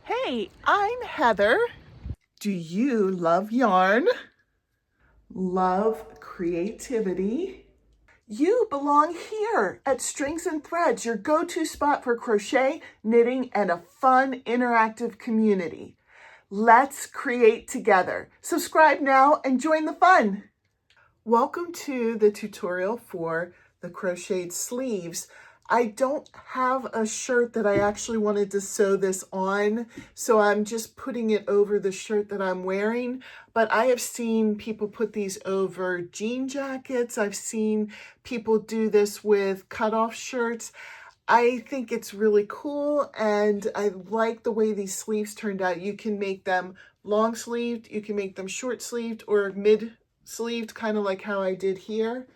Hey, I'm Heather. Do you love yarn? Love creativity? You belong here at Strings and Threads, your go-to spot for crochet, knitting, and a fun, interactive community. Let's create together. Subscribe now and join the fun. Welcome to the tutorial for the crocheted sleeves. I don't have a shirt that I actually wanted to sew this on, so I'm just putting it over the shirt that I'm wearing. But I have seen people put these over jean jackets. I've seen people do this with cutoff shirts. I think it's really cool, and I like the way these sleeves turned out. You can make them long sleeved, you can make them short sleeved or mid sleeved, kind of like how I did here.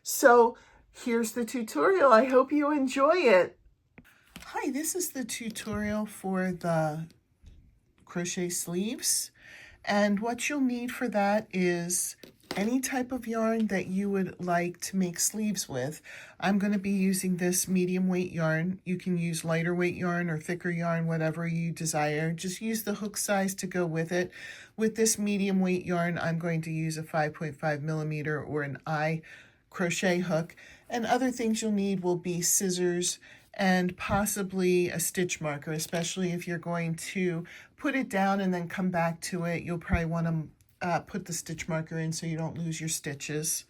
So here's the tutorial. I hope you enjoy it. Hi, this is the tutorial for the crochet sleeves. And what you'll need for that is any type of yarn that you would like to make sleeves with. I'm going to be using this medium weight yarn. You can use lighter weight yarn or thicker yarn, whatever you desire. Just use the hook size to go with it. With this medium weight yarn, I'm going to use a 5.5 millimeter or an eye crochet hook. And other things you'll need will be scissors and possibly a stitch marker, especially if you're going to put it down and then come back to it. You'll probably want to put the stitch marker in so you don't lose your stitches.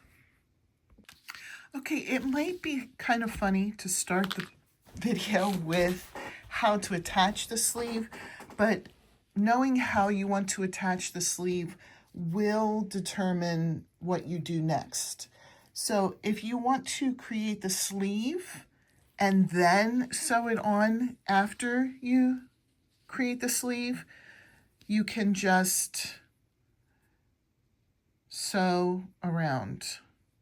Okay, it might be kind of funny to start the video with how to attach the sleeve, but knowing how you want to attach the sleeve will determine what you do next. So if you want to create the sleeve and then sew it on after you create the sleeve, you can just sew around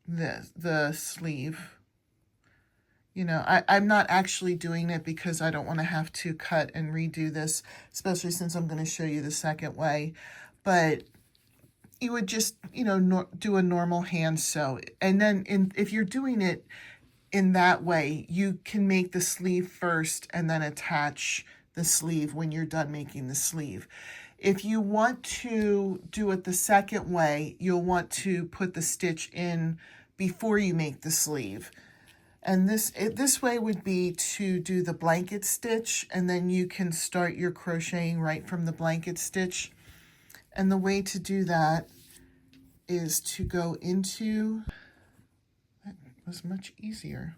the sleeve. You know, I'm not actually doing it because I don't want to have to cut and redo this, especially since I'm going to show you the second way. But you would just, you know, do a normal hand sew. And then if you're doing it in that way, you can make the sleeve first and then attach the sleeve when you're done making the sleeve. If you want to do it the second way, you'll want to put the stitch in before you make the sleeve. And this way would be to do the blanket stitch, and then you can start your crocheting right from the blanket stitch. And the way to do that is to go into, that was much easier.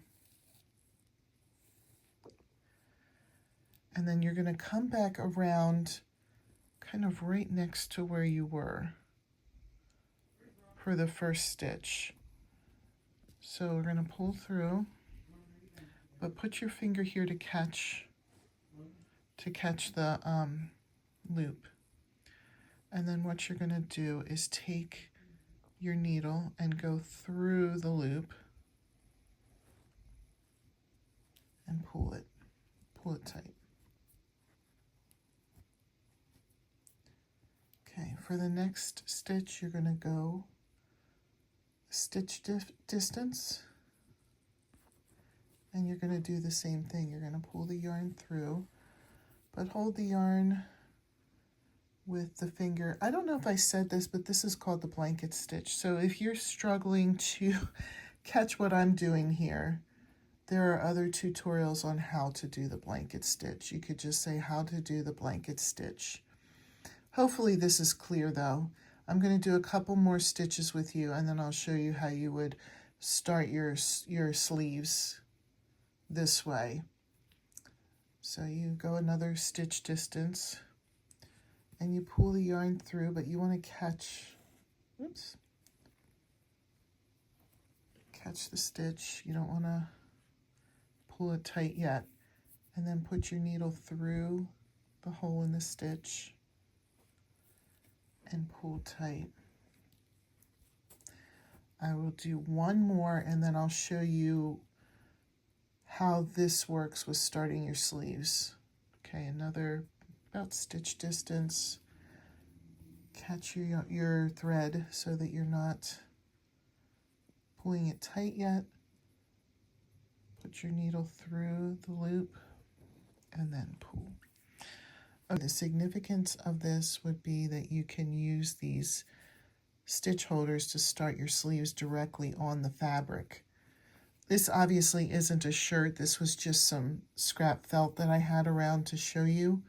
And then you're going to come back around kind of right next to where you were for the first stitch. So we're going to pull through, but put your finger here to catch the loop. And then what you're going to do is take your needle and go through the loop and pull it tight. Okay, for the next stitch, you're going to go stitch distance, and you're going to do the same thing. You're going to pull the yarn through, but hold the yarn with the finger. I don't know if I said this, but this is called the blanket stitch. So if you're struggling to catch what I'm doing here, there are other tutorials on how to do the blanket stitch. You could just say how to do the blanket stitch. Hopefully this is clear though. I'm going to do a couple more stitches with you, and then I'll show you how you would start your sleeves this way. So you go another stitch distance and you pull the yarn through, but you want to catch the stitch. You don't want to pull it tight yet. And then put your needle through the hole in the stitch and pull tight. I will do one more, and then I'll show you how this works with starting your sleeves. Okay, another about stitch distance. Catch your thread so that you're not pulling it tight yet. Put your needle through the loop and then pull. The significance of this would be that you can use these stitch holders to start your sleeves directly on the fabric. This obviously isn't a shirt. This was just some scrap felt that I had around to show you.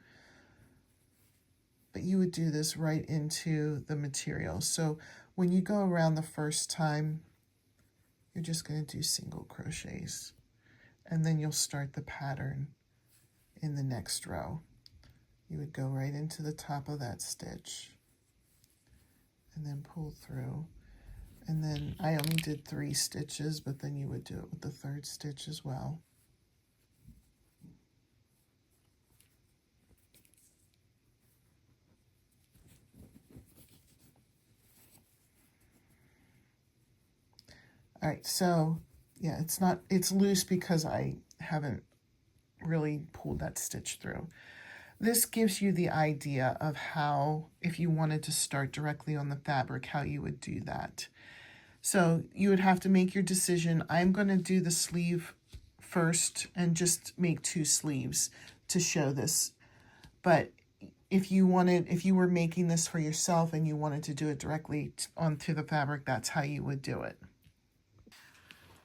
But you would do this right into the material. So when you go around the first time, you're just going to do single crochets. And then you'll start the pattern in the next row. You would go right into the top of that stitch and then pull through. And then I only did 3 stitches, but then you would do it with the 3rd stitch as well. All right, so yeah, it's loose because I haven't really pulled that stitch through. This gives you the idea of how, if you wanted to start directly on the fabric, how you would do that. So you would have to make your decision. I'm going to do the sleeve first and just make 2 sleeves to show this. But if you were making this for yourself and you wanted to do it directly onto the fabric, that's how you would do it.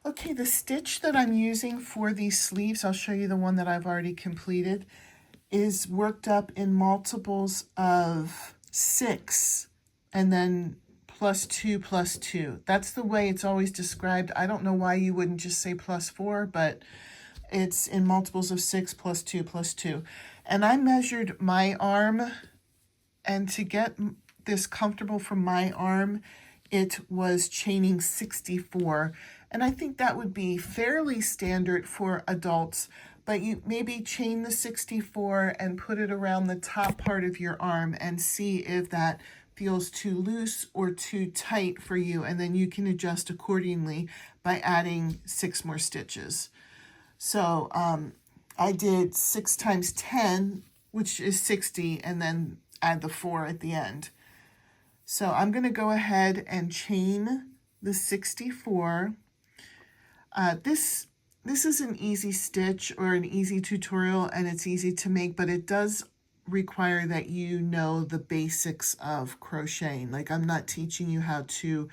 Okay, the stitch that I'm using for these sleeves, I'll show you the one that I've already completed, is worked up in multiples of 6 and then +2 +2. That's the way it's always described. I don't know why you wouldn't just say +4, but it's in multiples of 6 +2 +2. And I measured my arm, and to get this comfortable for my arm, it was chaining 64. And I think that would be fairly standard for adults, but you maybe chain the 64 and put it around the top part of your arm and see if that feels too loose or too tight for you, and then you can adjust accordingly by adding 6 more stitches. So I did 6 times 10, which is 60, and then add the 4 at the end. So I'm going to go ahead and chain the 64. This is an easy stitch or an easy tutorial, and it's easy to make, but it does require that you know the basics of crocheting. Like, I'm not teaching you how to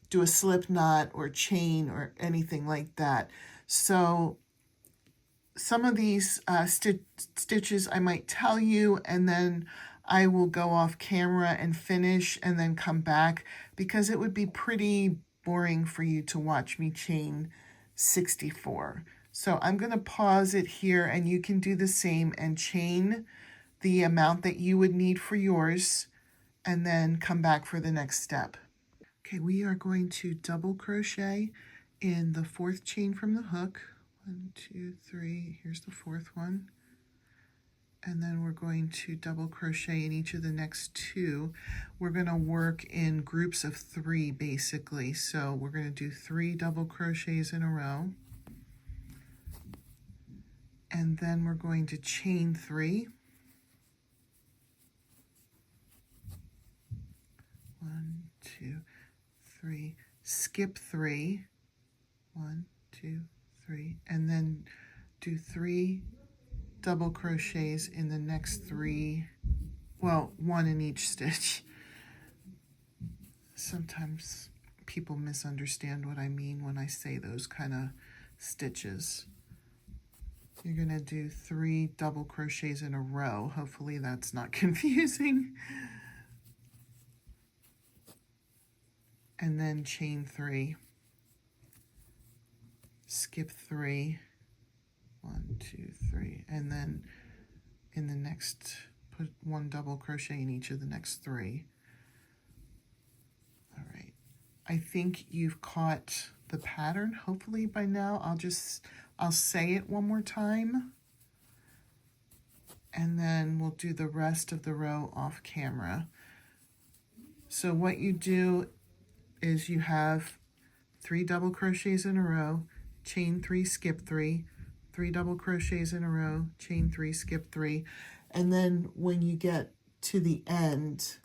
do a slip knot or chain or anything like that. So some of these stitches I might tell you, and then I will go off camera and finish and then come back, because it would be pretty boring for you to watch me chain 64. So I'm going to pause it here, and you can do the same and chain the amount that you would need for yours, and then come back for the next step. Okay, we are going to double crochet in the 4th chain from the hook. 1, 2, 3, here's the 4th one. And then we're going to double crochet in each of the next 2. We're going to work in groups of 3 basically. So we're going to do 3 double crochets in a row. And then we're going to chain 3. 1, 2, 3, skip 3, 1, 2, 3, and then do 3 double crochets in the next 3, well, 1 in each stitch. Sometimes people misunderstand what I mean when I say those kind of stitches. You're going to do 3 double crochets in a row. Hopefully that's not confusing. And then chain 3, skip 3, 1, 2, 3, and then in the next, put 1 double crochet in each of the next 3. All right, I think you've caught the pattern hopefully by now. I'll say it one more time, and then we'll do the rest of the row off camera. So what you do is you have 3 double crochets in a row, chain 3, skip 3, 3 double crochets in a row, chain 3, skip 3, and then when you get to the end,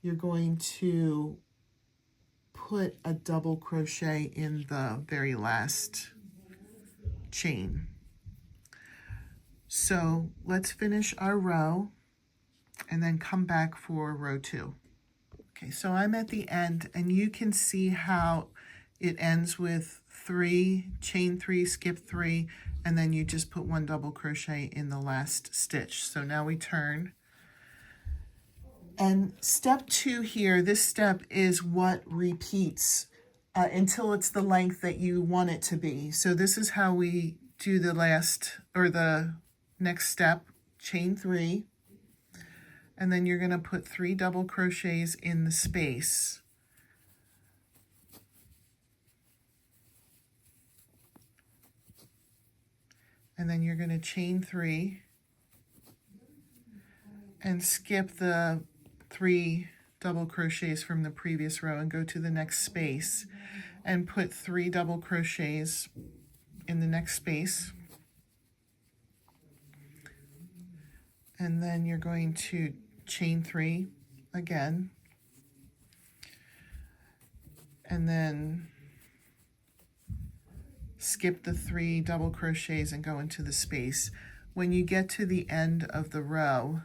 you're going to put a double crochet in the very last chain. So let's finish our row and then come back for row 2. Okay, so I'm at the end, and you can see how it ends with 3, chain 3, skip 3, and then you just put 1 double crochet in the last stitch. So now we turn. And step 2 here, this step is what repeats until it's the length that you want it to be. So this is how we do the next step, chain 3, and then you're going to put 3 double crochets in the space. And then you're going to chain 3 and skip the 3 double crochets from the previous row and go to the next space and put 3 double crochets in the next space. And then you're going to chain 3 again, and then skip the 3 double crochets and go into the space. When you get to the end of the row,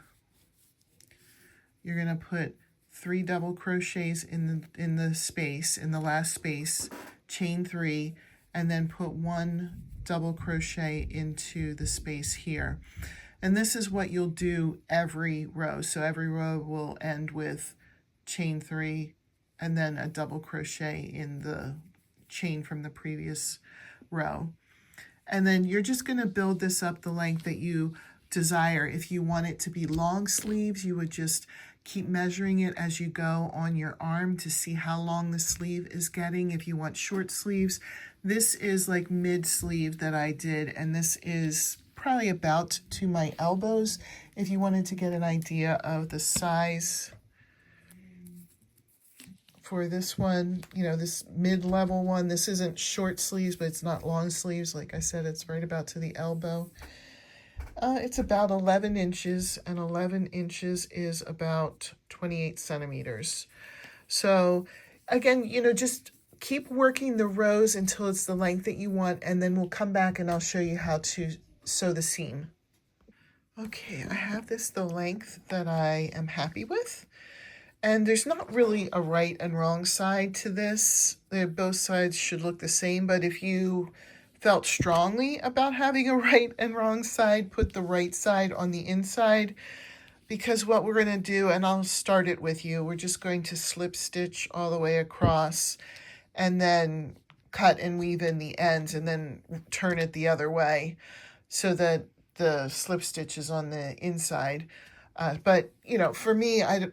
you're going to put 3 double crochets in the space, in the last space, chain 3, and then put 1 double crochet into the space here. And this is what you'll do every row. So every row will end with chain 3 and then a double crochet in the chain from the previous row. And then you're just going to build this up the length that you desire. If you want it to be long sleeves, you would just keep measuring it as you go on your arm to see how long the sleeve is getting. If you want short sleeves, this is like mid sleeve that I did, and this is probably about to my elbows. If you wanted to get an idea of the size for this one, you know, this mid-level one, this isn't short sleeves, but it's not long sleeves. Like I said, it's right about to the elbow. It's about 11 inches, and 11 inches is about 28 centimeters. So again, you know, just keep working the rows until it's the length that you want, and then we'll come back and I'll show you how to sew the seam. Okay, I have this the length that I am happy with. And there's not really a right and wrong side to this. Both sides should look the same, but if you felt strongly about having a right and wrong side, put the right side on the inside, because what we're going to do, and I'll start it with you, we're just going to slip stitch all the way across and then cut and weave in the ends and then turn it the other way so that the slip stitch is on the inside. But, you know, for me, I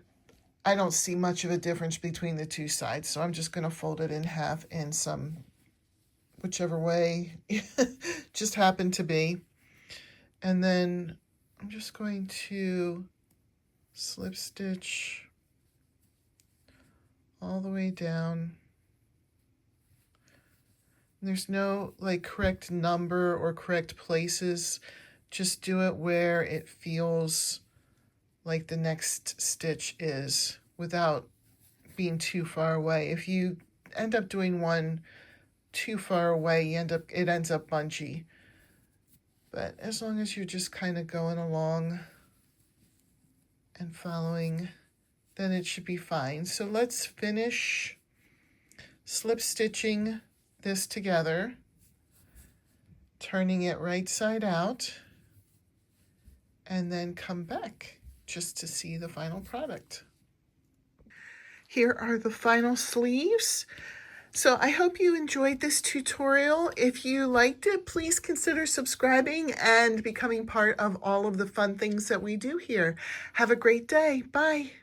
don't see much of a difference between the two sides, so I'm just going to fold it in half in whichever way just happened to be. And then I'm just going to slip stitch all the way down. There's no like correct number or correct places. Just do it where it feels like the next stitch is without being too far away. If you end up doing one too far away, it ends up bunchy. But as long as you're just kind of going along and following, then it should be fine. So let's finish slip stitching this together, turning it right side out, and then come back just to see the final product. Here are the final sleeves. So I hope you enjoyed this tutorial. If you liked it, please consider subscribing and becoming part of all of the fun things that we do here. Have a great day. Bye.